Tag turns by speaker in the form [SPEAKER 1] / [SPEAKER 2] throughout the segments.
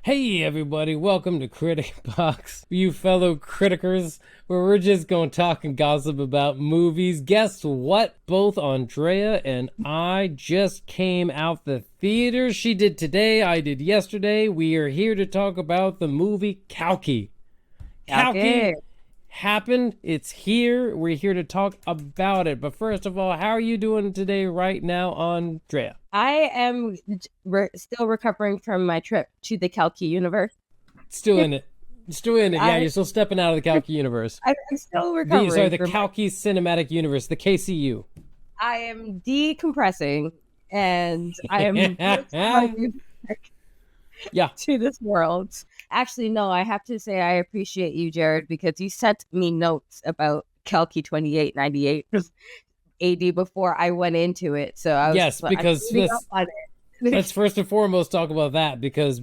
[SPEAKER 1] Hey everybody, welcome to Critic Box, you fellow criticers, where we're just going to talk and gossip about movies. Guess what? Both Andrea and I just came out the theater. She did today, I did yesterday. We are here to talk about the movie Kalki. Kalki
[SPEAKER 2] Okay.
[SPEAKER 1] happened, it's here. We're here to talk about it. But first of all, how are you doing today right now, Andrea?
[SPEAKER 2] I am still recovering from my trip to the Kalki universe.
[SPEAKER 1] Still in it. Still in it. Yeah,
[SPEAKER 2] I,
[SPEAKER 1] you're still stepping out of the Kalki universe.
[SPEAKER 2] I'm still
[SPEAKER 1] Sorry,
[SPEAKER 2] recovering
[SPEAKER 1] the
[SPEAKER 2] from my,
[SPEAKER 1] Kalki Cinematic Universe, the KCU.
[SPEAKER 2] I am decompressing and I am returning
[SPEAKER 1] Yeah.
[SPEAKER 2] to this world. Actually, no, I have to say I appreciate you, Jared, because you sent me notes about Kalki 2898 AD before I went into it. So
[SPEAKER 1] Yes,
[SPEAKER 2] I'm
[SPEAKER 1] because
[SPEAKER 2] reading up on
[SPEAKER 1] let's
[SPEAKER 2] it.
[SPEAKER 1] first and foremost talk about that because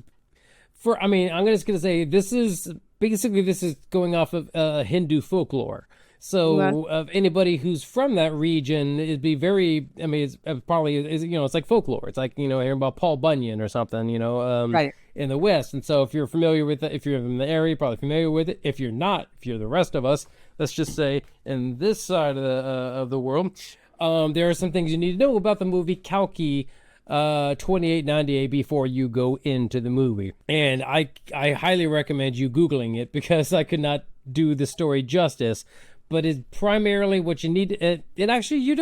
[SPEAKER 1] I'm just gonna say this is going off of Hindu folklore. So, anybody who's from that region, it'd be very. I mean, it's probably is it's like folklore. It's like hearing about Paul Bunyan or something.
[SPEAKER 2] Right.
[SPEAKER 1] In the West. And so, if you're familiar with it, if you're in the area, you're probably familiar with it. If you're not, if you're the rest of us, let's just say in this side of the world, there are some things you need to know about the movie Kalki 2898 before you go into the movie. And I highly recommend you Googling it because I could not do the story justice. But it's primarily what you need. And actually, you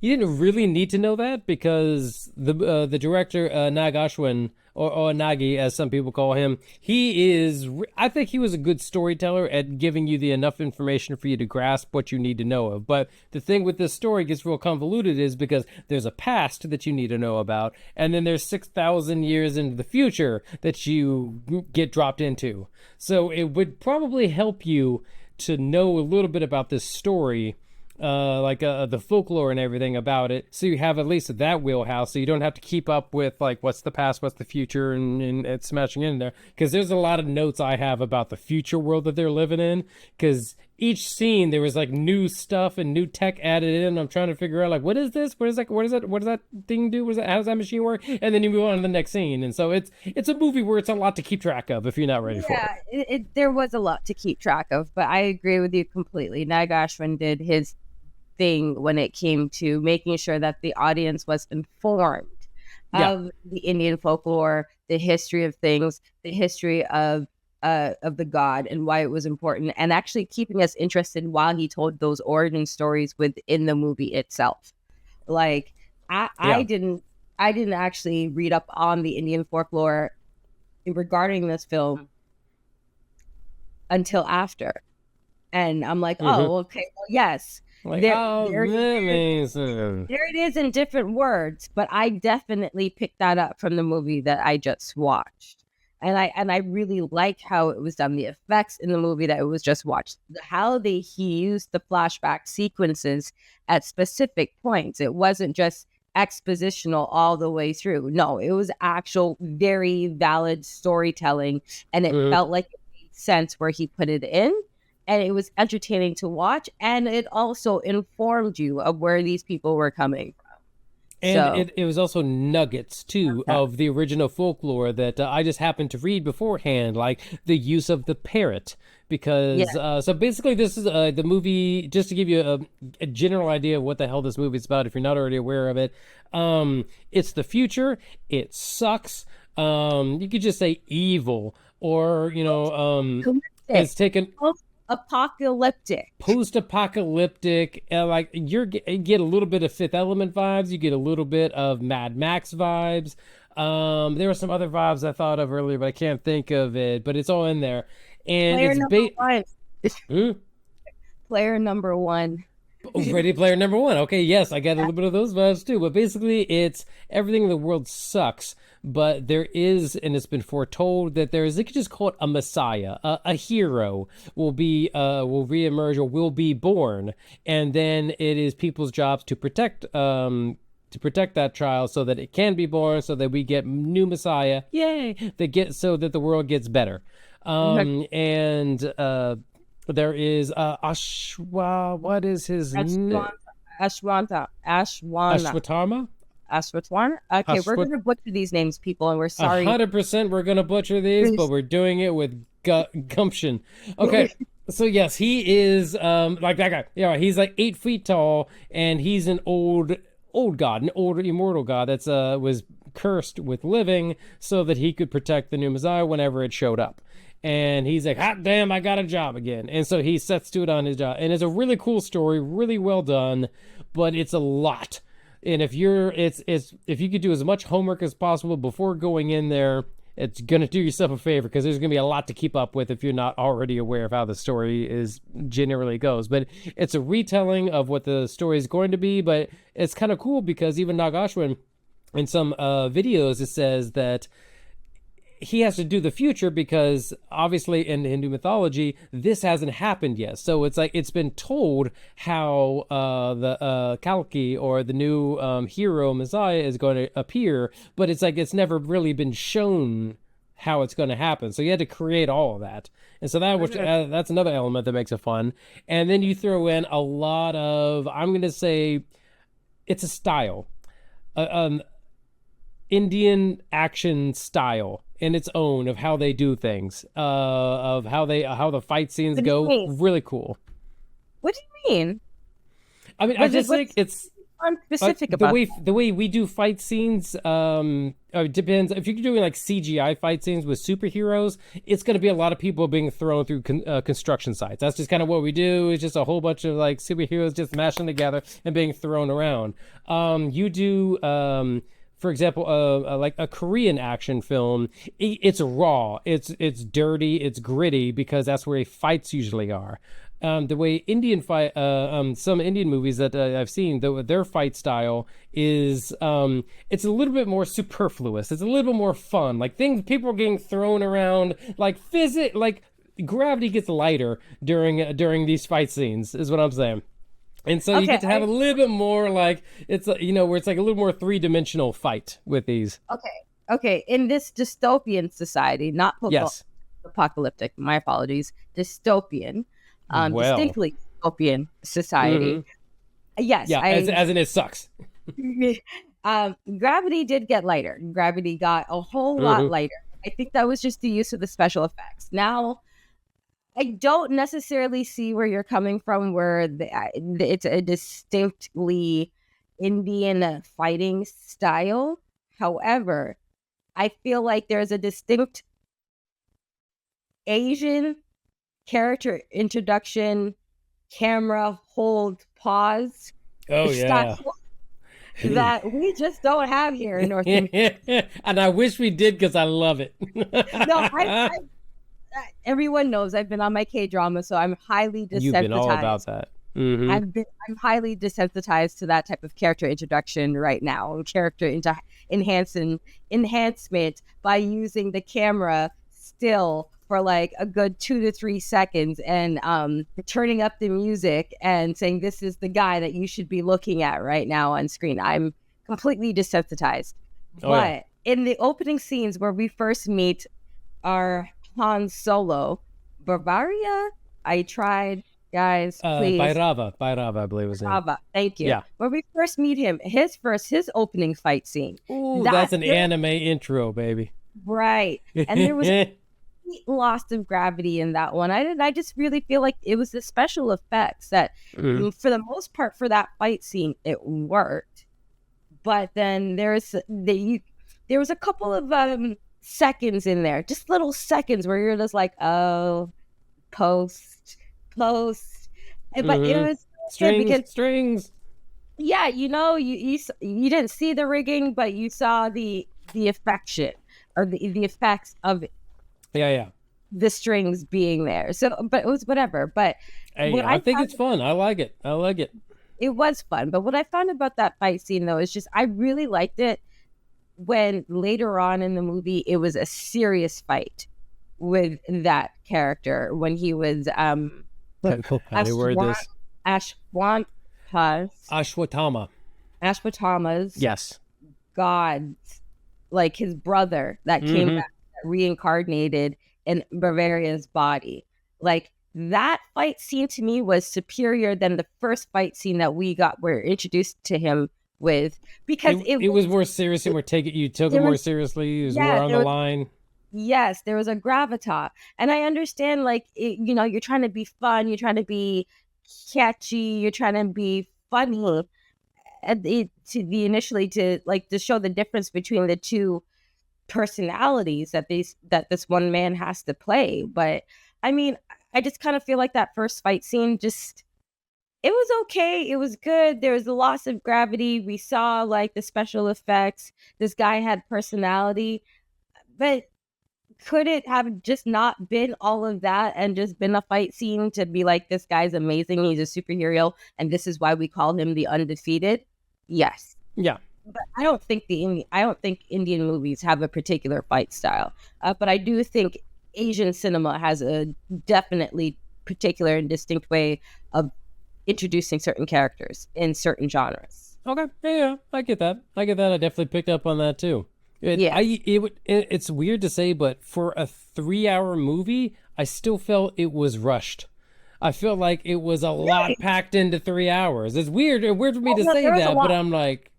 [SPEAKER 1] didn't really need to know that because the director Nag Ashwin or Nagi as some people call him, I think he was a good storyteller at giving you the enough information for you to grasp what you need to know of. But the thing with this story gets real convoluted is because there's a past that you need to know about, and then there's 6,000 years into the future that you get dropped into. So it would probably help you to know a little bit about this story, like the folklore and everything about it, so you have at least that wheelhouse, so you don't have to keep up with like what's the past, what's the future, and it's smashing in there. Because there's a lot of notes I have about the future world that they're living in. Because each scene there was like new stuff and new tech added in. I'm trying to figure out like what is this? What is that? What is that? What does that thing do? How does that machine work? And then you move on to the next scene. And so it's a movie where it's a lot to keep track of if you're not ready for it.
[SPEAKER 2] Yeah, there was a lot to keep track of, but I agree with you completely. Nag Ashwin did his thing when it came to making sure that the audience was informed
[SPEAKER 1] Yeah.
[SPEAKER 2] of the Indian folklore, the history of things, the history of the god and why it was important, and actually keeping us interested while he told those origin stories within the movie itself. Like
[SPEAKER 1] Yeah.
[SPEAKER 2] I didn't actually read up on the Indian folklore regarding this film until after. And I'm like,
[SPEAKER 1] Mm-hmm.
[SPEAKER 2] oh, okay, well, yes,
[SPEAKER 1] Like,
[SPEAKER 2] there,
[SPEAKER 1] oh,
[SPEAKER 2] there,
[SPEAKER 1] that
[SPEAKER 2] there,
[SPEAKER 1] makes
[SPEAKER 2] there it is in different words, but I definitely picked that up from the movie that I just watched. And I really like how it was done, the effects in the movie that it was just watched, how he used the flashback sequences at specific points. It wasn't just expositional all the way through. No, it was actual very valid storytelling, and it
[SPEAKER 1] Mhm.
[SPEAKER 2] felt like it made sense where he put it in, and it was entertaining to watch, and it also informed you of where these people were coming from.
[SPEAKER 1] And
[SPEAKER 2] So
[SPEAKER 1] it was also nuggets too
[SPEAKER 2] yeah,
[SPEAKER 1] of the original folklore that I just happened to read beforehand, like the use of the parrot.
[SPEAKER 2] yeah,
[SPEAKER 1] Because so basically, this is the movie. Just to give you a general idea of what the hell this movie is about, if you're not already aware of it, it's the future. It sucks. You could just say evil, or
[SPEAKER 2] apocalyptic,
[SPEAKER 1] it's taken
[SPEAKER 2] apocalyptic.
[SPEAKER 1] post-apocalyptic, like you get a little bit of Fifth Element vibes, you get a little bit of Mad Max vibes. There were some other vibes I thought of earlier, but I can't think of it, but it's all in there. And
[SPEAKER 2] Player
[SPEAKER 1] it's
[SPEAKER 2] number one.
[SPEAKER 1] Hmm?
[SPEAKER 2] Player number one.
[SPEAKER 1] Ready Player number one. Okay, yes, I got a little bit of those vibes too. But basically, it's everything in the world sucks. But there is, and it's been foretold that there is. They could just call it a messiah, a hero will reemerge or will be born, and then it is people's jobs to protect that child so that it can be born, so that we get new messiah. Yay! That get so that the world gets better. And there is Ashwa. What is his name?
[SPEAKER 2] Ashwanta. Ashwanta. Ashwana.
[SPEAKER 1] Ashwatthama?
[SPEAKER 2] Ashwatwan. Okay, we're
[SPEAKER 1] Ashwat
[SPEAKER 2] gonna butcher these names, people, and we're sorry.
[SPEAKER 1] 100% we're gonna butcher these, but we're doing it with gumption. Okay, so yes, he is like that guy. Yeah, he's like 8 feet tall, and he's an old god, an old immortal god that's was cursed with living so that he could protect the new Messiah whenever it showed up. And he's like, hot damn, I got a job again. And so he sets to it on his job. And it's a really cool story, really well done, but it's a lot. And if if you could do as much homework as possible before going in there, it's gonna do yourself a favor, because there's gonna be a lot to keep up with if you're not already aware of how the story is generally goes. But it's a retelling of what the story is going to be. But it's kind of cool because even Nag Ashwin, in some videos, it says that he has to do the future because obviously in Hindu mythology this hasn't happened yet. So it's like it's been told how the Kalki, or the new hero Messiah, is going to appear, but it's like it's never really been shown how it's going to happen. So you had to create all of that, and so that's another element that makes it fun. And then you throw in a lot of, I'm going to say, it's a style, Indian action style in its own, of how they do things, of how the fight scenes go. Really cool.
[SPEAKER 2] What do you mean?
[SPEAKER 1] I mean, I just think it's
[SPEAKER 2] specific about
[SPEAKER 1] the way we do fight scenes. It depends. If you're doing like CGI fight scenes with superheroes, it's going to be a lot of people being thrown through construction sites. That's just kind of what we do. It's just a whole bunch of like superheroes just mashing together and being thrown around. You do. For example, like a Korean action film, it's raw, it's dirty, it's gritty, because that's where fights usually are. The way Indian fight, some Indian movies that I've seen, their fight style is, it's a little bit more superfluous. It's a little bit more fun. Like people are getting thrown around, like gravity gets lighter during these fight scenes, is what I'm saying. And so you get to have a little bit more, like, it's, where it's like a little more three-dimensional fight with these.
[SPEAKER 2] Okay. In this dystopian society, not apocalyptic, my apologies, dystopian, distinctly dystopian society. Mm-hmm. Yes.
[SPEAKER 1] Yeah, as in it sucks.
[SPEAKER 2] Gravity did get lighter. Gravity got a whole lot lighter. I think that was just the use of the special effects. Now, I don't necessarily see where you're coming from, where it's a distinctly Indian fighting style. However, I feel like there's a distinct Asian character introduction, camera hold, pause.
[SPEAKER 1] Oh, yeah.
[SPEAKER 2] That we just don't have here in North America.
[SPEAKER 1] And I wish we did, because I love it.
[SPEAKER 2] No, everyone knows I've been on my K-drama, so I'm highly desensitized.
[SPEAKER 1] You've been all about that. Mm-hmm.
[SPEAKER 2] I'm highly desensitized to that type of character introduction right now, character enhancement by using the camera still for like a good 2 to 3 seconds, and turning up the music and saying this is the guy that you should be looking at right now on screen. I'm completely desensitized. But in the opening scenes where we first meet our Han Solo, Bavaria, I tried, guys, please.
[SPEAKER 1] Bairava, I believe was name.
[SPEAKER 2] Thank you. Yeah. When we first meet him, his opening fight scene.
[SPEAKER 1] Ooh, that's an anime intro, baby.
[SPEAKER 2] Right. And there was a loss of gravity in that one. I just really feel like it was the special effects that, for the most part, for that fight scene, it worked. But then there was a couple of seconds in there, just little seconds where you're just like, oh, post, but it was
[SPEAKER 1] strings.
[SPEAKER 2] Yeah, you didn't see the rigging, but you saw the affection or the effects of the strings being there. So, but it was whatever. But
[SPEAKER 1] hey, I think it's fun. I like it.
[SPEAKER 2] It was fun. But what I found about that fight scene, though, is just I really liked it when later on in the movie it was a serious fight with that character when he was Ashwatthama's god, like his brother that came back, that reincarnated in Bavaria's body. Like that fight scene to me was superior than the first fight scene that we got. We're introduced to him with, because
[SPEAKER 1] it was more serious and you took it
[SPEAKER 2] there
[SPEAKER 1] more
[SPEAKER 2] was
[SPEAKER 1] seriously. It was more
[SPEAKER 2] yeah,
[SPEAKER 1] on the line.
[SPEAKER 2] yes, there was a gravitas. And I understand, like, you're trying to be fun, you're trying to be catchy, you're trying to be funny, and to be initially to like to show the difference between the two personalities that this one man has to play. But I mean, I just kind of feel like that first fight scene just it was okay. It was good. There was a loss of gravity. We saw like the special effects. This guy had personality. But could it have just not been all of that and just been a fight scene to be like, this guy's amazing, he's a superhero, and this is why we call him the undefeated? Yes.
[SPEAKER 1] Yeah.
[SPEAKER 2] But I don't think Indian movies have a particular fight style. But I do think Asian cinema has a definitely particular and distinct way of introducing certain characters in certain genres.
[SPEAKER 1] Okay. Yeah, I get that. I definitely picked up on that too.
[SPEAKER 2] Yeah.
[SPEAKER 1] It's weird to say, but for a 3-hour movie, I still felt it was rushed. I feel like it was a lot packed into 3 hours. It's weird for me to say that, but I'm like,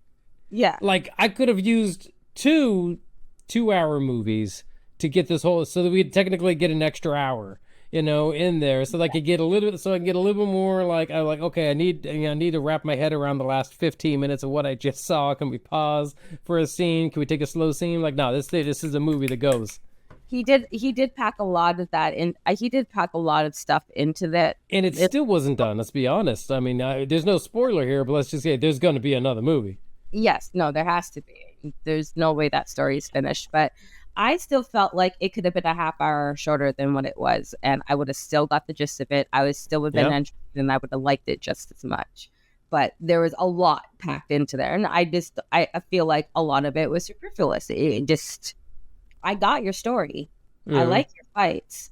[SPEAKER 2] yeah,
[SPEAKER 1] like I could have used 2-hour movies to get this whole, so that we'd technically get an extra hour, in there, so that I could get a little bit more like, I like, okay, I need to wrap my head around the last 15 minutes of what I just saw. Can we pause for a scene? Can we take a slow scene? Like, no, this is a movie that goes.
[SPEAKER 2] He did pack a lot of that in. He did pack a lot of stuff into that,
[SPEAKER 1] and it still wasn't done. Let's be honest. I mean, there's no spoiler here, but let's just say there's going to be another movie.
[SPEAKER 2] Yes, no, there has to be. There's no way that story is finished, but I still felt like it could have been a half hour shorter than what it was, and I would have still got the gist of it. I would still have been interested, and I would have liked it just as much. But there was a lot packed into there, and I feel like a lot of it was superfluous. I got your story. Mm-hmm. I like your fights.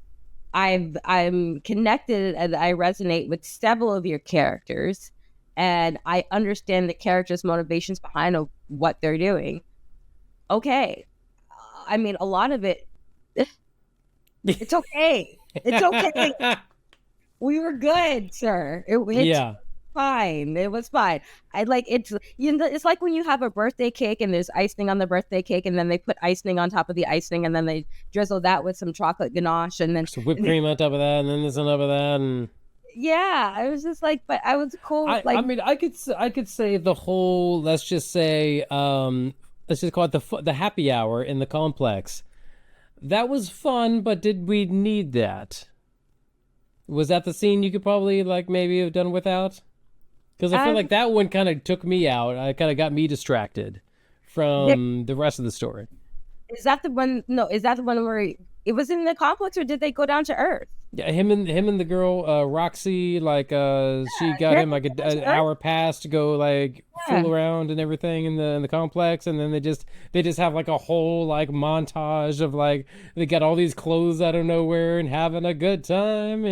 [SPEAKER 2] I'm connected and I resonate with several of your characters, and I understand the characters' motivations behind what they're doing. Okay. I mean, a lot of it, it's okay. It's okay. We were good, sir. It's fine. It was fine. It's like when you have a birthday cake and there's icing on the birthday cake, and then they put icing on top of the icing, and then they drizzle that with some chocolate ganache, and then
[SPEAKER 1] some whipped cream on top of that, and then there's on top of that, and
[SPEAKER 2] yeah, I was just like, but I was cool.
[SPEAKER 1] I mean, I could say the whole, let's just say, let's just call it the happy hour in the complex. That was fun, but did we need that? Was that the scene you could probably like maybe have done without? Because I feel like that one kind of took me out. I kind of got me distracted from the rest of the story.
[SPEAKER 2] Is that the one? No, is that the one where it was in the complex, or did they go down to Earth?
[SPEAKER 1] Yeah, him and the girl Roxy, like she got him like an hour pass to go like fool around and everything in the complex, and then they just have like a whole like montage of like they got all these clothes out of nowhere and having a good time,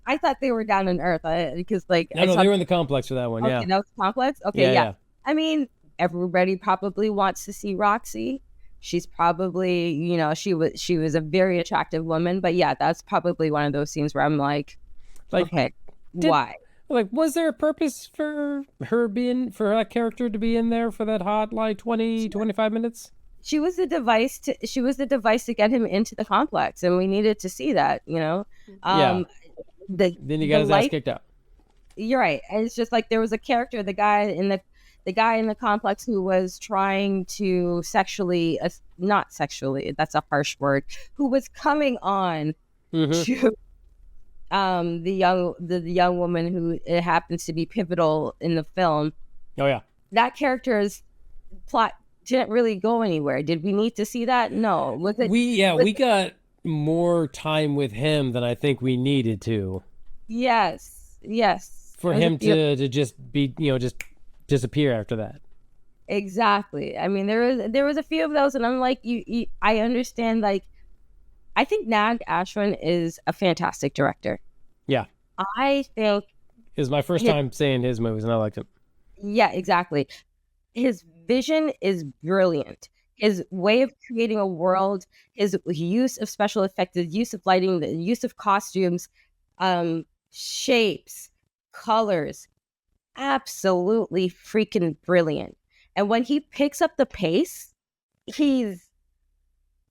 [SPEAKER 2] I thought they were down on Earth because like
[SPEAKER 1] no, they were in the complex for that one.
[SPEAKER 2] Okay, that was complex. Okay, yeah. I mean, everybody probably wants to see Roxy. She's probably, she was a very attractive woman, but yeah, that's probably one of those scenes where I'm like okay, why?
[SPEAKER 1] Like, was there a purpose for that character to be in there for that hot like 25 minutes?
[SPEAKER 2] She was the device to get him into the complex, and we needed to see that,
[SPEAKER 1] Then you got his ass kicked out.
[SPEAKER 2] You're right. And it's just like there was a character, the guy in the complex who was trying to not sexually, that's a harsh word, who was coming on to the young woman who it happens to be pivotal in the film.
[SPEAKER 1] Oh yeah.
[SPEAKER 2] That character's plot didn't really go anywhere. Did we need to see that? No.
[SPEAKER 1] We got more time with him than I think we needed to.
[SPEAKER 2] Yes.
[SPEAKER 1] For him to just be, just disappear after that.
[SPEAKER 2] Exactly. I mean, there was a few of those, and I'm like, I understand. Like, I think Nag Ashwin is a fantastic director.
[SPEAKER 1] Yeah.
[SPEAKER 2] I think
[SPEAKER 1] it was my first time seeing his movies, and I liked him.
[SPEAKER 2] Yeah, exactly. His vision is brilliant. His way of creating a world, his use of special effects, the use of lighting, the use of costumes, shapes, colors, absolutely freaking brilliant. And when he picks up the pace, he's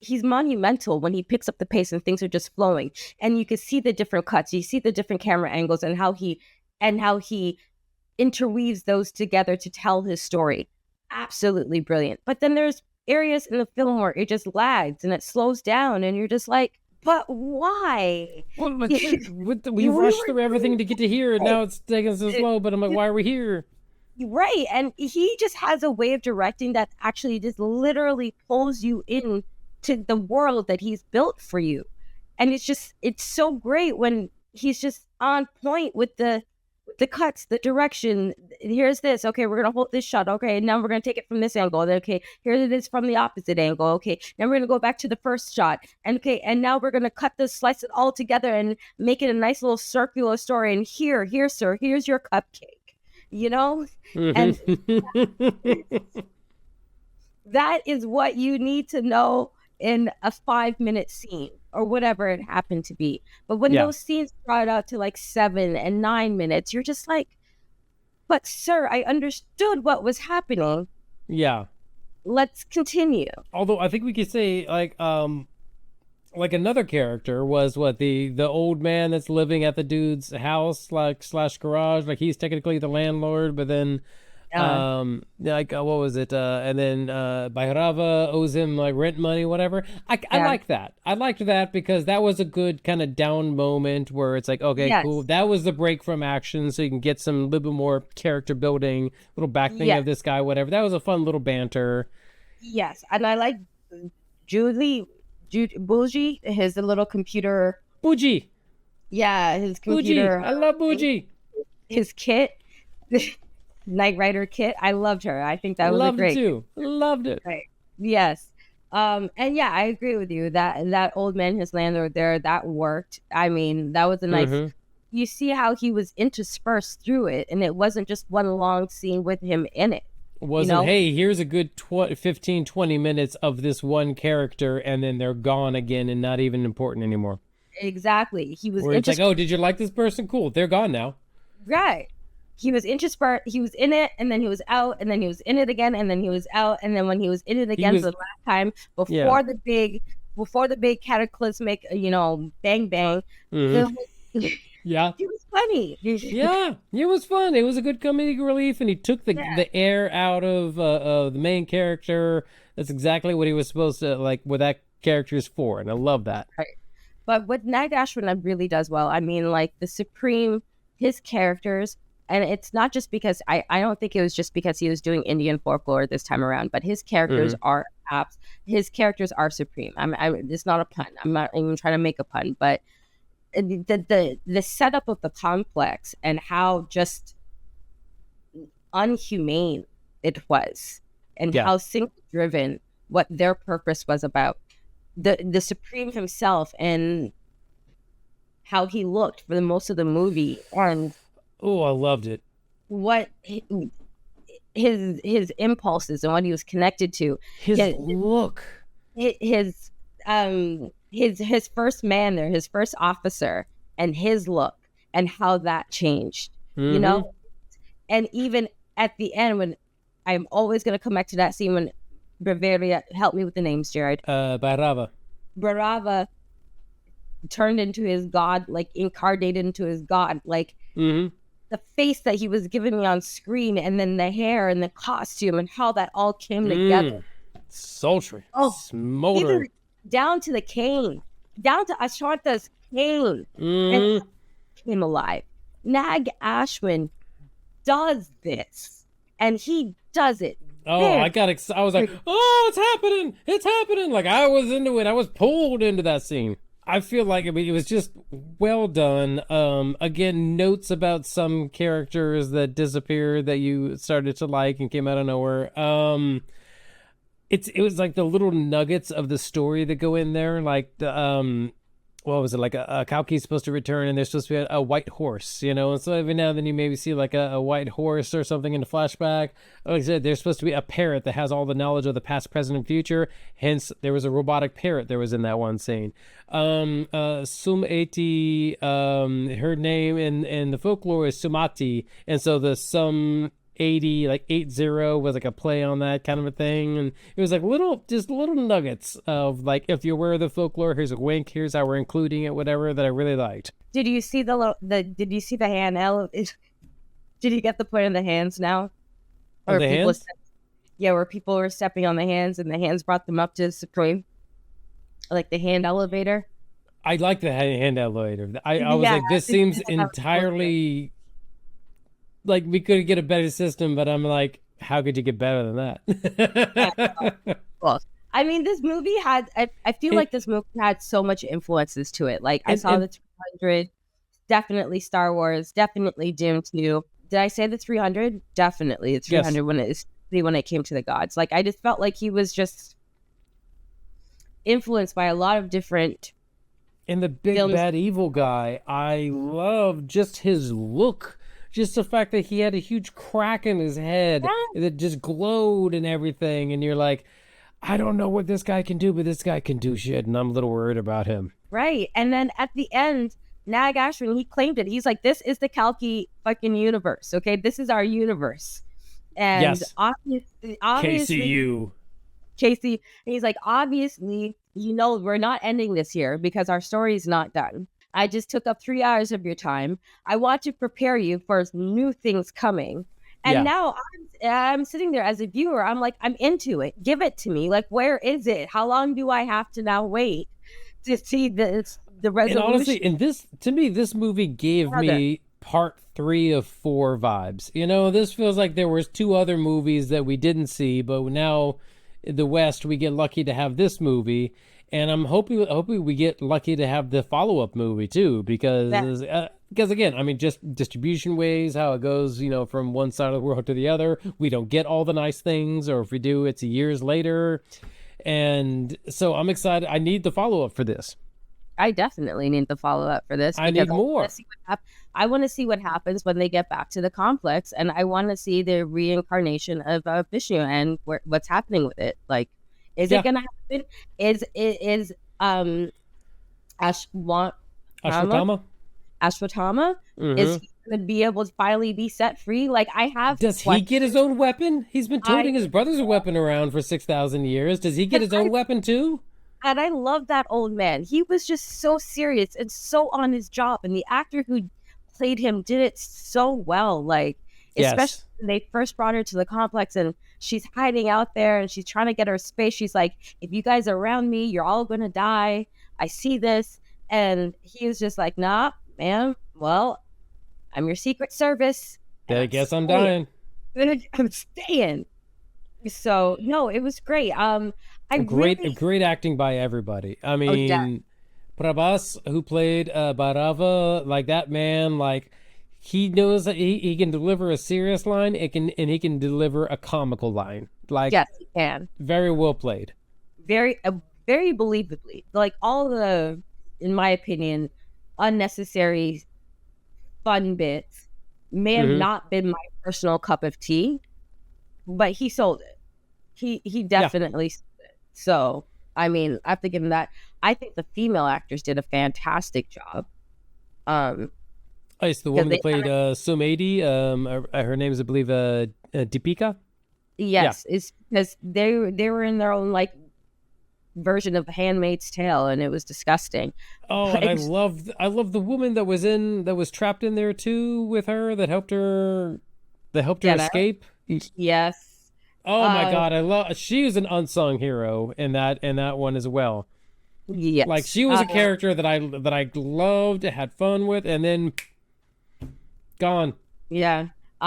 [SPEAKER 2] he's monumental when he picks up the pace and things are just flowing. And you can see the different cuts, you see the different camera angles and how he interweaves those together to tell his story. Absolutely brilliant. But then there's areas in the film where it just lags and it slows down and you're just like, but why?
[SPEAKER 1] Well, we rushed through everything to get to here, and now it's taking so slow. But I'm like, why are we here?
[SPEAKER 2] Right. And he just has a way of directing that actually just literally pulls you in to the world that he's built for you. And it's so great when he's just on point with the cuts, the direction. Here's this. Okay, we're gonna hold this shot. Okay, now we're gonna take it from this angle. Okay, here it is from the opposite angle. Okay, now we're gonna go back to the first shot. And okay, and now we're gonna cut this, slice it all together, and make it a nice little circular story. And here, sir, here's your cupcake. You know, and that is what you need to know in a 5-minute scene or whatever it happened to be. But when
[SPEAKER 1] Yeah.
[SPEAKER 2] those scenes brought out to like 7 and 9 minutes, you're just like, but sir, I understood what was happening.
[SPEAKER 1] Yeah.
[SPEAKER 2] Let's continue.
[SPEAKER 1] Although I think we could say like another character was what the old man that's living at the dude's house like slash garage, like he's technically the landlord, but then like what was it, and then Bhairava owes him like rent money, whatever. I like that. I liked that because that was a good kind of down moment where it's like, okay,
[SPEAKER 2] Yes.
[SPEAKER 1] cool, that was the break from action, so you can get some little bit more character building, little back thing
[SPEAKER 2] Yes.
[SPEAKER 1] of this guy, whatever. That was a fun little banter.
[SPEAKER 2] Yes. And I like Bougie, his little computer.
[SPEAKER 1] Bougie.
[SPEAKER 2] Yeah, his
[SPEAKER 1] Bougie.
[SPEAKER 2] computer.
[SPEAKER 1] I love Bougie.
[SPEAKER 2] His kit, Knight Rider kit. I loved her. I think that was
[SPEAKER 1] Loved
[SPEAKER 2] a great.
[SPEAKER 1] it too. Loved it.
[SPEAKER 2] Right. Yes. And yeah, I agree with you that old man, his landlord there, that worked. I mean, that was a nice.
[SPEAKER 1] Mhm.
[SPEAKER 2] You see how he was interspersed through it, and it wasn't just one long scene with him in it.
[SPEAKER 1] Wasn't,
[SPEAKER 2] know?
[SPEAKER 1] hey, here's a good 15, 20 minutes of this one character, and then they're gone again and not even important anymore.
[SPEAKER 2] Exactly. He was
[SPEAKER 1] Where it's like, oh, did you like this person? Cool, they're gone now.
[SPEAKER 2] right. He was interspersed. He was in it, and then he was out, and then he was in it again, and then he was out, and then when he was in it again
[SPEAKER 1] was-
[SPEAKER 2] for the last time
[SPEAKER 1] Yeah.
[SPEAKER 2] before the big cataclysmic, bang bang.
[SPEAKER 1] Mhm.
[SPEAKER 2] the-
[SPEAKER 1] Yeah.
[SPEAKER 2] It was funny.
[SPEAKER 1] Yeah, it was fun. It was a good comedic relief, and he took the air out of the main character. That's exactly what he was supposed to, like, what that character is for, and I love that.
[SPEAKER 2] But what Nag Ashwin really does well, I mean, like the Supreme, his characters, and it's not just because I don't think it was just because he was doing Indian folklore this time around, but his characters are supreme. It's not a pun. I'm not even trying to make a pun, but the setup of the complex and how just unhumane it was, and
[SPEAKER 1] Yeah.
[SPEAKER 2] how single driven what their purpose was about. The Supreme himself and how he looked for the most of the movie, and
[SPEAKER 1] Oh, I loved it.
[SPEAKER 2] what his impulses and what he was connected to.
[SPEAKER 1] His
[SPEAKER 2] Yeah.
[SPEAKER 1] look.
[SPEAKER 2] His first man there, his first officer, and his look and how that changed. You
[SPEAKER 1] Mhm.
[SPEAKER 2] know, and even at the end, when I'm always going to come back to that scene when Bavaria, help me with the names, Jared.
[SPEAKER 1] Bhairava.
[SPEAKER 2] Barava turned into his god, like incarnated into his god, like
[SPEAKER 1] Mm-hmm.
[SPEAKER 2] the face that he was giving me on screen, and then the hair and the costume and how that all came together.
[SPEAKER 1] Sultry.
[SPEAKER 2] Oh,
[SPEAKER 1] Smoldering.
[SPEAKER 2] Even down to the cane, down to Ashanta's cane,
[SPEAKER 1] Mhm.
[SPEAKER 2] came alive. Nag Ashwin does this, and he does it.
[SPEAKER 1] Oh,
[SPEAKER 2] very
[SPEAKER 1] I got excited. I was like, oh, it's happening. It's happening. Like, I was into it. I was pulled into that scene. I feel like it was just well done. Again, notes about some characters that disappeared that you started to like and came out of nowhere. It was like the little nuggets of the story that go in there. Like the what was it, like a Kalki's supposed to return, and there's supposed to be a white horse, you know, and so every now and then you maybe see like a white horse or something in the flashback. Like I said, there's supposed to be a parrot that has all the knowledge of the past, present, and future. Hence, there was a robotic parrot that was in that one scene. Sum-80, her name in the folklore is Sumati, and so the Sum 80, like 80 was like a play on that kind of a thing. And it was like just little nuggets of like, if you're aware of the folklore, here's a wink, here's how we're including it, whatever, that I really liked.
[SPEAKER 2] Did you see did you see the hand did you get the point of the hands now?
[SPEAKER 1] Or the hands?
[SPEAKER 2] Yeah, where people were stepping on the hands and the hands brought them up to the Supreme. Like the hand elevator.
[SPEAKER 1] I like the hand elevator. I was like, this seems entirely like we could get a better system, but I'm like, how could you get better than that?
[SPEAKER 2] Well, I mean, this movie had, I feel like this movie had so much influences to it. Like I saw the 300, definitely Star Wars, definitely Doom 2. Did I say the 300? Definitely the 300. Yes. when it came to the gods. Like I just felt like he was just influenced by a lot of different.
[SPEAKER 1] And the big films. Bad evil guy, I love just his look. Just the fact that he had a huge crack in his head that just glowed and everything. And you're like, I don't know what this guy can do, but this guy can do shit. And I'm a little worried about him.
[SPEAKER 2] Right. And then at the end, Nag Ashwin, he claimed it. He's like, this is the Kalki fucking universe. Okay. This is our universe. And
[SPEAKER 1] yes.
[SPEAKER 2] obviously
[SPEAKER 1] KCU.
[SPEAKER 2] And he's like, obviously, we're not ending this here because our story's not done. I just took up 3 hours of your time. I want to prepare you for new things coming. And now I'm sitting there as a viewer. I'm like, I'm into it. Give it to me. Like, where is it? How long do I have to now wait to see the resolution?
[SPEAKER 1] And honestly, to me, this movie gave me part 3 of 4 vibes. You know, this feels like there was 2 other movies that we didn't see, but now in the West, we get lucky to have this movie. And I'm hoping we get lucky to have the follow-up movie too, because again, I mean, just distribution ways, how it goes, from one side of the world to the other. We don't get all the nice things, or if we do, it's years later. And so I'm excited. I need the follow-up for this.
[SPEAKER 2] I definitely need the follow-up for this.
[SPEAKER 1] I need more.
[SPEAKER 2] I want to see what happens when they get back to the complex, and I want to see the reincarnation of Vishnu and what's happening with it. Like, is it going to happen? Is Ashwatthama? Mm-hmm. Is he going to be able to finally be set free? Like, I have.
[SPEAKER 1] Does he get his own weapon? He's been toting his brother's weapon around for 6,000 years. Does he get his own weapon too?
[SPEAKER 2] And I love that old man. He was just so serious and so on his job. And the actor who played him did it so well. Like, especially when they first brought her to the complex and she's hiding out there and she's trying to get her space. She's like, if you guys are around me, you're all going to die. I see this. And he was just like, nah, man, well, I'm your Secret Service.
[SPEAKER 1] I guess I'm dying.
[SPEAKER 2] I'm staying. So, no, it was great.
[SPEAKER 1] Great acting by everybody. I mean, Prabhas, who played Bhairava, like that man, like he knows that he can deliver a serious line. He can deliver a comical line. Like,
[SPEAKER 2] yes, he can.
[SPEAKER 1] Very well played.
[SPEAKER 2] Very believably. Like all the, in my opinion, unnecessary fun bits may have not been my personal cup of tea, but he sold it. He definitely sold it. So, I mean, I have to give him that. I think the female actors did a fantastic job.
[SPEAKER 1] It's the woman that played Sumedi. Her name is, I believe, Deepika.
[SPEAKER 2] Yes, it's because they were in their own like version of The Handmaid's Tale, and it was disgusting.
[SPEAKER 1] Oh, and I love the woman that was trapped in there too with her that helped her escape.
[SPEAKER 2] Yes.
[SPEAKER 1] Oh my God, she was an unsung hero in that one as well.
[SPEAKER 2] Yes.
[SPEAKER 1] Like she was a character that I loved, had fun with, and then gone.
[SPEAKER 2] Yeah.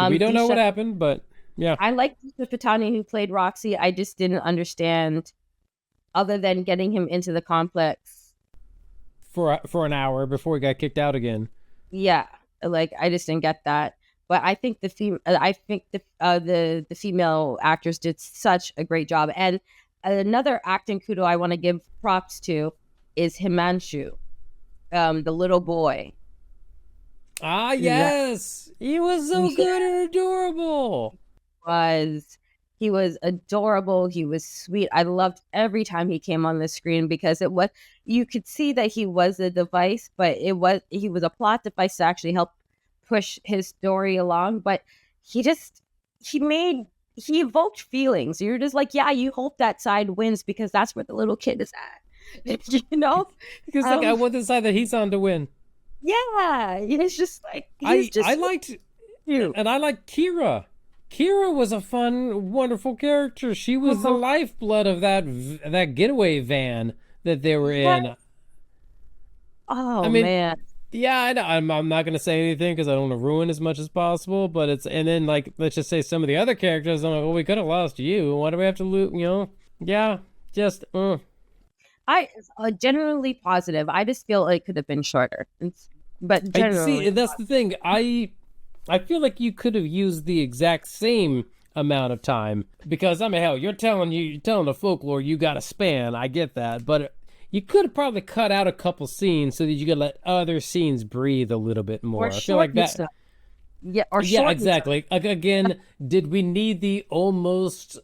[SPEAKER 1] We don't know what happened, but yeah.
[SPEAKER 2] I like Disha Patani, who played Roxy. I just didn't understand, other than getting him into the complex
[SPEAKER 1] for an hour before he got kicked out again.
[SPEAKER 2] Yeah, like I just didn't get that. But I think the female actors did such a great job. And another acting kudo I want to give props to is Himanshu. the little boy.
[SPEAKER 1] Ah, yes, he was so good and adorable.
[SPEAKER 2] Was He was adorable, he was sweet. I loved every time he came on the screen because it was, you could see that he was a device, but he was a plot device to actually help push his story along. But he just he made he evoked feelings. You're just like, yeah, you hope that side wins because that's where the little kid is at. you know
[SPEAKER 1] Because like I want the side that he's on to win.
[SPEAKER 2] Yeah, it's just like
[SPEAKER 1] I liked
[SPEAKER 2] you.
[SPEAKER 1] and I liked Kira. Kira was a fun, wonderful character. She was the lifeblood of that getaway van that they were in.
[SPEAKER 2] Oh,
[SPEAKER 1] I mean,
[SPEAKER 2] man.
[SPEAKER 1] yeah, I know. I'm not gonna say anything because I don't want to ruin as much as possible. But and then like let's just say some of the other characters. I'm like, well, we could have lost you. Why do we have to lose? Yeah, just.
[SPEAKER 2] I generally positive. I just feel it could have been shorter, but generally,
[SPEAKER 1] see, that's the thing. I feel like you could have used the exact same amount of time because I mean, hell, you're telling the folklore you got to span. I get that, but you could have probably cut out a couple scenes so that you could let other scenes breathe a little bit more. I feel like that.
[SPEAKER 2] Stuff.
[SPEAKER 1] Yeah, exactly. Again, did we need the almost?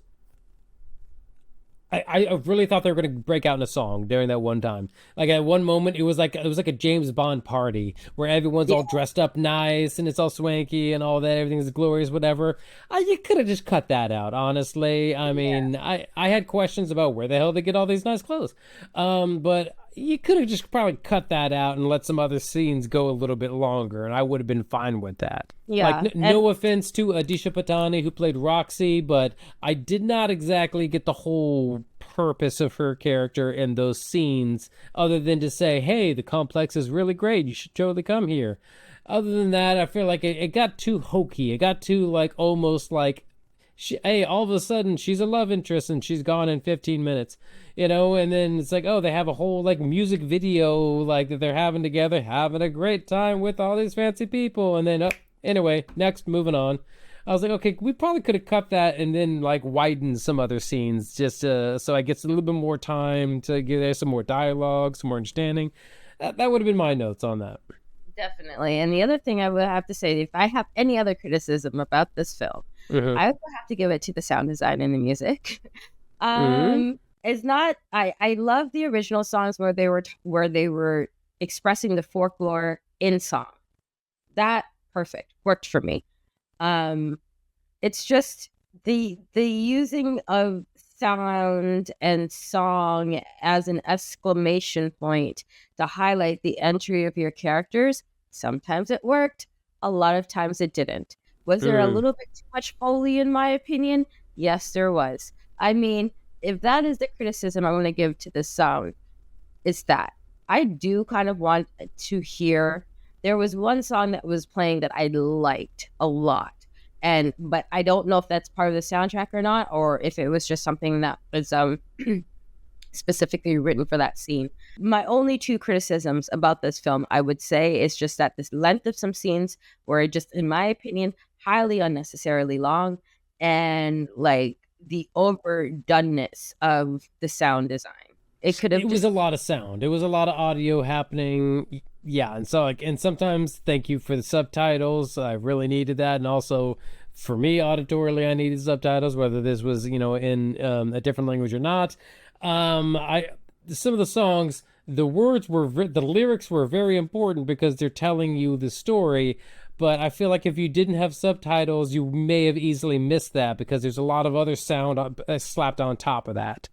[SPEAKER 1] I really thought they were going to break out in a song during that one time. Like at one moment, it was like a James Bond party where everyone's all dressed up nice and it's all swanky and all that. Everything's glorious, whatever. You could have just cut that out, honestly. I mean, I had questions about where the hell they get all these nice clothes. But you could have just probably cut that out and let some other scenes go a little bit longer, and I would have been fine with that.
[SPEAKER 2] Yeah.
[SPEAKER 1] Like, no offense to Adisha Patani, who played Roxy, but I did not exactly get the whole purpose of her character in those scenes, other than to say, hey, the complex is really great. You should totally come here. Other than that, I feel like it got too hokey. It got too, like, almost like, hey, all of a sudden she's a love interest and she's gone in 15 minutes, and then it's like, oh, they have a whole like music video like that they're having together, having a great time with all these fancy people, and then anyway, next, moving on. I was like, okay, we probably could have cut that and then like widened some other scenes just so I get a little bit more time to give there some more dialogue, some more understanding. That would have been my notes on that.
[SPEAKER 2] Definitely. And the other thing I would have to say, if I have any other criticism about this film, I would have to give it to the sound design and the music. It's not. I love the original songs where they were expressing the folklore in song. That perfect worked for me. It's just the using of sound and song as an exclamation point to highlight the entry of your characters. Sometimes it worked, a lot of times it didn't. Was there a little bit too much Foley in my opinion? Yes, there was. I mean, if that is the criticism I want to give to the sound, it's that I do kind of want to hear. There was one song that was playing that I liked a lot, but I don't know if that's part of the soundtrack or not, or if it was just something that was specifically written for that scene. My only two criticisms about this film, I would say, is just that this length of some scenes were just, in my opinion, highly unnecessarily long, and like the overdoneness of the sound design. It
[SPEAKER 1] was a lot of sound. It was a lot of audio happening. Yeah, and so and sometimes thank you for the subtitles. I really needed that, and also for me auditorily, I needed subtitles, whether this was in a different language or not. Some of the songs, the lyrics were very important because they're telling you the story. But I feel like if you didn't have subtitles, you may have easily missed that because there's a lot of other sound slapped on top of that.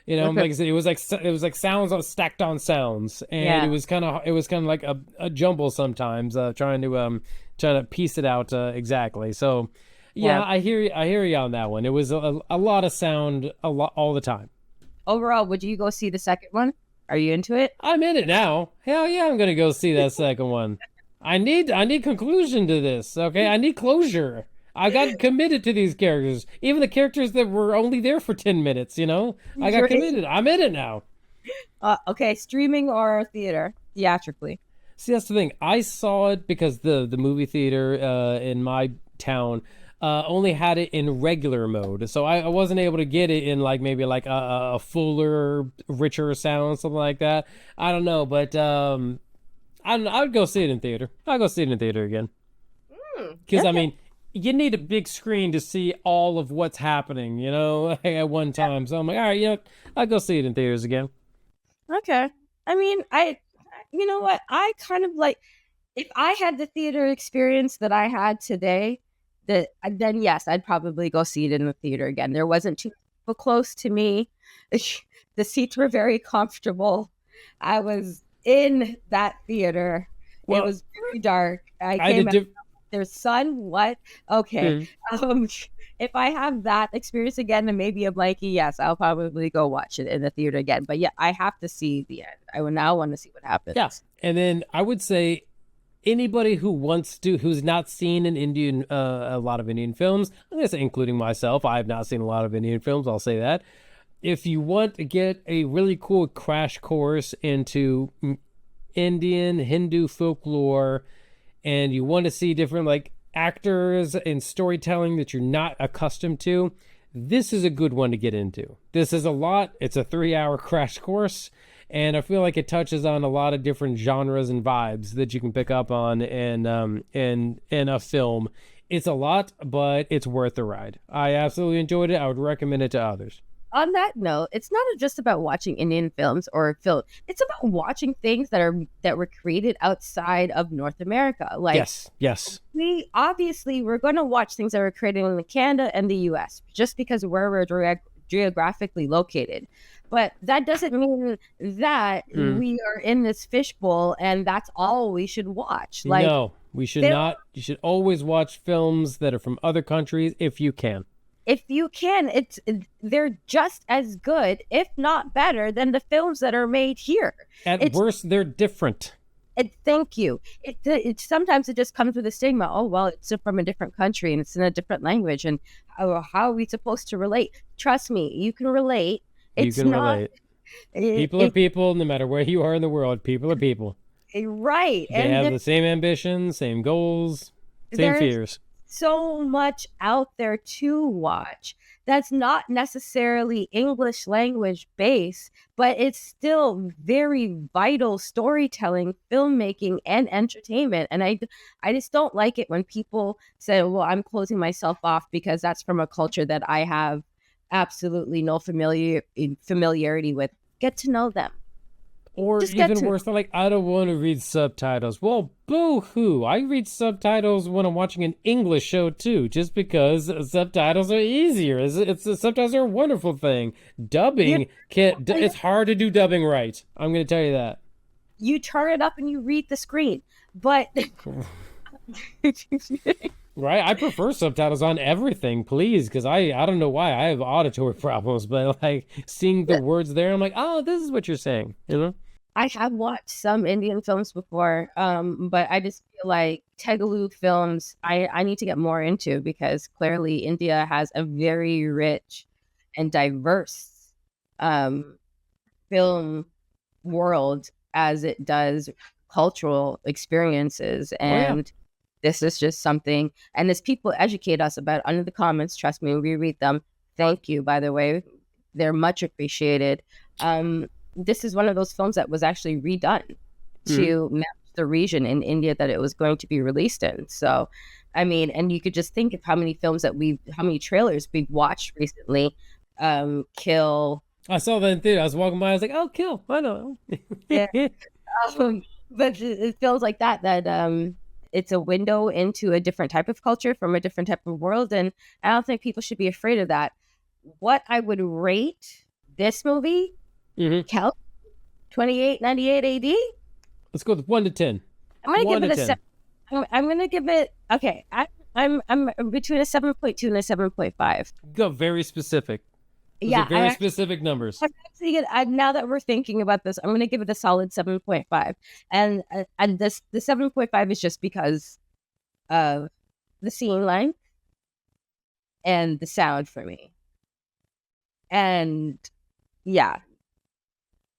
[SPEAKER 1] Like I said, it was like sounds stacked on sounds, and it was kind of like a jumble sometimes, trying to piece it out exactly. So, yeah, I hear you on that one. It was a lot of sound all the time.
[SPEAKER 2] Overall, would you go see the second one? Are you into it?
[SPEAKER 1] I'm in it now. Hell yeah, I'm gonna go see that second one. I need conclusion to this. Okay, I need closure. I got committed to these characters, even the characters that were only there for 10 minutes. I got committed. I'm in it now.
[SPEAKER 2] Okay, streaming or theatrically?
[SPEAKER 1] See, that's the thing. I saw it because the movie theater in my town only had it in regular mode, so I wasn't able to get it in like maybe like a fuller, richer sound, something like that. I don't know, but I would go see it in theater. I'll go see it in theater again. Because I
[SPEAKER 2] Okay.
[SPEAKER 1] mean, you need a big screen to see all of what's happening, at one time. So I'm like, all right, I'll go see it in theaters again.
[SPEAKER 2] Okay. I mean, you know what? I kind of like, if I had the theater experience that I had today, then yes, I'd probably go see it in the theater again. There wasn't too people close to me. The seats were very comfortable. I was in that theater. It
[SPEAKER 1] Well,
[SPEAKER 2] was very dark. I
[SPEAKER 1] I had a
[SPEAKER 2] came out.
[SPEAKER 1] diff-
[SPEAKER 2] There's sun. What? Okay.
[SPEAKER 1] mm.
[SPEAKER 2] Um, if I have that experience again, and maybe a blankie, yes, I'll probably go watch it in the theater again. But yeah, I have to see the end. I will now want to see what
[SPEAKER 1] Yeah.
[SPEAKER 2] happens.
[SPEAKER 1] And then I would say anybody who's not seen a lot of Indian films, I'm gonna say including myself, I have not seen a lot of Indian films. I'll say that. If you want to get a really cool crash course into Indian Hindu folklore, and you want to see different like actors and storytelling that you're not accustomed to, this is a good one to get into. This is a lot. It's a 3-hour crash course, and I feel like it touches on a lot of different genres and vibes that you can pick up on in a film. It's a lot, but it's worth the ride. I absolutely enjoyed it. I would recommend it to others.
[SPEAKER 2] On that note, it's not just about watching Indian films or film. It's about watching things that were created outside of North America. Like
[SPEAKER 1] Yes, yes.
[SPEAKER 2] we're going to watch things that were created in Canada and the U.S. just because of where we're geographically located. But that doesn't mean that
[SPEAKER 1] Mm.
[SPEAKER 2] we are in this fishbowl and that's all we should watch. Like
[SPEAKER 1] No, we should
[SPEAKER 2] there
[SPEAKER 1] not. You should always watch films that are from other countries if you can.
[SPEAKER 2] if you can, they're just as good, if not better, than the films that are made here.
[SPEAKER 1] At
[SPEAKER 2] It's
[SPEAKER 1] worst, they're different.
[SPEAKER 2] thank you. It sometimes it just comes with a stigma. Oh well, it's from a different country and it's in a different language, and how are we supposed to relate? Trust me, you can relate.
[SPEAKER 1] You
[SPEAKER 2] It's
[SPEAKER 1] can
[SPEAKER 2] not
[SPEAKER 1] relate.
[SPEAKER 2] it,
[SPEAKER 1] People are
[SPEAKER 2] it,
[SPEAKER 1] people, no matter where you are in the world. People are people.
[SPEAKER 2] right,
[SPEAKER 1] They
[SPEAKER 2] and
[SPEAKER 1] have the same ambitions, same goals, same
[SPEAKER 2] there's
[SPEAKER 1] fears.
[SPEAKER 2] so much out there to watch that's not necessarily English language based, but it's still very vital storytelling, filmmaking, and entertainment. And I just don't like it when people say, well, I'm closing myself off because that's from a culture that I have absolutely no familiarity with. Get to know them.
[SPEAKER 1] Or
[SPEAKER 2] Just get
[SPEAKER 1] even
[SPEAKER 2] to
[SPEAKER 1] worse, they're like, I don't want to read subtitles. Well, boo hoo. I read subtitles when I'm watching an English show too, just because subtitles are easier. Subtitles are a wonderful thing.
[SPEAKER 2] you
[SPEAKER 1] Dubbing can't, it's hard to do dubbing right. I'm going to tell you that.
[SPEAKER 2] you turn it up and you read the screen. But
[SPEAKER 1] Right? I prefer subtitles on everything, please, because I don't know why I have auditory problems, but like seeing the words there, I'm like, oh, this is what you're saying, you know?
[SPEAKER 2] I have watched some Indian films before, but I just feel like Telugu films I need to get more into because clearly India has a very rich and diverse um, film world as it does cultural experiences.
[SPEAKER 1] Oh yeah.
[SPEAKER 2] And this is just something, and as people educate us about under the comments, trust me, we read them. Thank you, by the way. They're much appreciated. This is one of those films that was actually redone
[SPEAKER 1] Mhm.
[SPEAKER 2] to match the region in India that it was going to be released in. So, I mean, and you could just think of how many how many trailers we've watched recently. Kill,
[SPEAKER 1] I saw that in theater. I was walking by, I was like, oh, kill. I know.
[SPEAKER 2] yeah. But it feels like that it's a window into a different type of culture from a different type of world, and I don't think people should be afraid of that. What I would rate this movie,
[SPEAKER 1] Mhm.
[SPEAKER 2] Cal 2898 AD,
[SPEAKER 1] Let's go with 1 to 10.
[SPEAKER 2] I'm gonna
[SPEAKER 1] 1
[SPEAKER 2] give
[SPEAKER 1] to
[SPEAKER 2] it a
[SPEAKER 1] 10.
[SPEAKER 2] I'm gonna give it okay. I'm between a 7.2 and a 7.5.
[SPEAKER 1] Go very specific. Those
[SPEAKER 2] Yeah,
[SPEAKER 1] are very specific numbers.
[SPEAKER 2] I'm actually now that we're thinking about this, I'm gonna give it a solid 7.5, and the 7.5 is just because of the scene length and the sound for me, and yeah,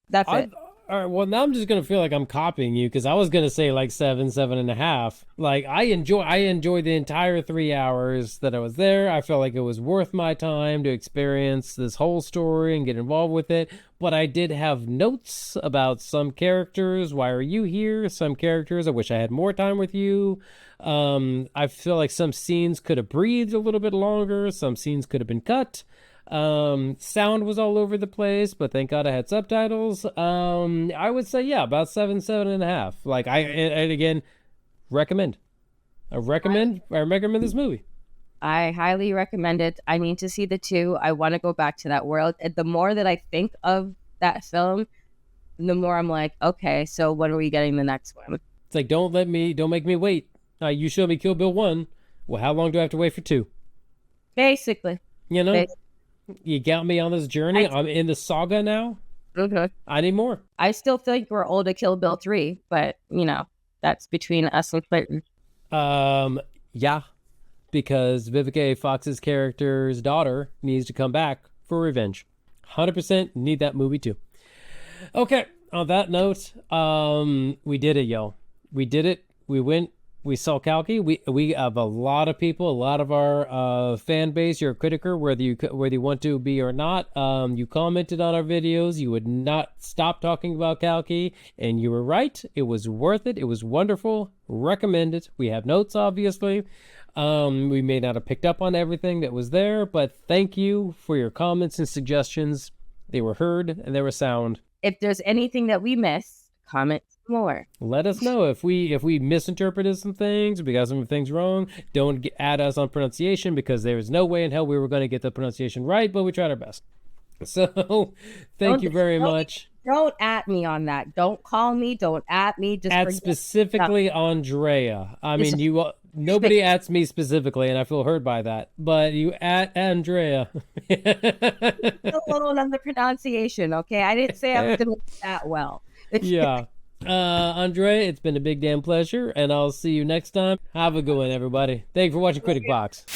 [SPEAKER 2] that's
[SPEAKER 1] I
[SPEAKER 2] it.
[SPEAKER 1] All right, well now I'm just gonna feel like I'm copying you because I was gonna say like 7.5. Like I enjoy the entire 3 hours that I was there. I felt like it was worth my time to experience this whole story and get involved with it. But I did have notes about some characters. Why are you here? Some characters. I wish I had more time with you. I feel like some scenes could have breathed a little bit longer. Some scenes could have been cut. Sound was all over the place, but thank God I had subtitles. I would say, yeah, about 7.5. Like and again, recommend. I recommend this movie.
[SPEAKER 2] I highly recommend it. I need to see the two. I want to go back to that world. And the more that I think of that film, the more I'm like, okay, so when are we getting the next one?
[SPEAKER 1] It's like, don't make me wait. You showed me Kill Bill 1. Well, how long do I have to wait for 2?
[SPEAKER 2] Basically.
[SPEAKER 1] You know? You got me on this journey. I'm in the saga now.
[SPEAKER 2] Okay.
[SPEAKER 1] I need more.
[SPEAKER 2] I still think we're old to Kill Bill 3, but, that's between us and Clayton.
[SPEAKER 1] Yeah. Because Vivica A. Fox's character's daughter needs to come back for revenge. 100% need that movie too. Okay, on that note, we did it, yo. We did it. We went. We saw Kalki. We have a lot of people, a lot of our fan base. You're a critiker, whether you want to be or not. You commented on our videos. You would not stop talking about Kalki, and you were right. It was worth it. It was wonderful. Recommend it. We have notes, obviously. We may not have picked up on everything that was there, but thank you for your comments and suggestions. They were heard and they were sound.
[SPEAKER 2] If there's anything that we missed, comment more.
[SPEAKER 1] Let us know if we misinterpreted some things, we got some things wrong. Don't add us on pronunciation because there is no way in hell we were going to get the pronunciation right, but we tried our best. So thank you very much.
[SPEAKER 2] Don't at me on that. Don't call me. Don't at me. Just
[SPEAKER 1] at specifically Andrea. I mean, nobody ats me specifically, and I feel hurt by that. But you at Andrea.
[SPEAKER 2] Alone on the pronunciation, okay? I didn't say I was going to do that well.
[SPEAKER 1] Yeah. Andrea, it's been a big damn pleasure, and I'll see you next time. Have a good one, everybody. Thank you for watching Critic Box.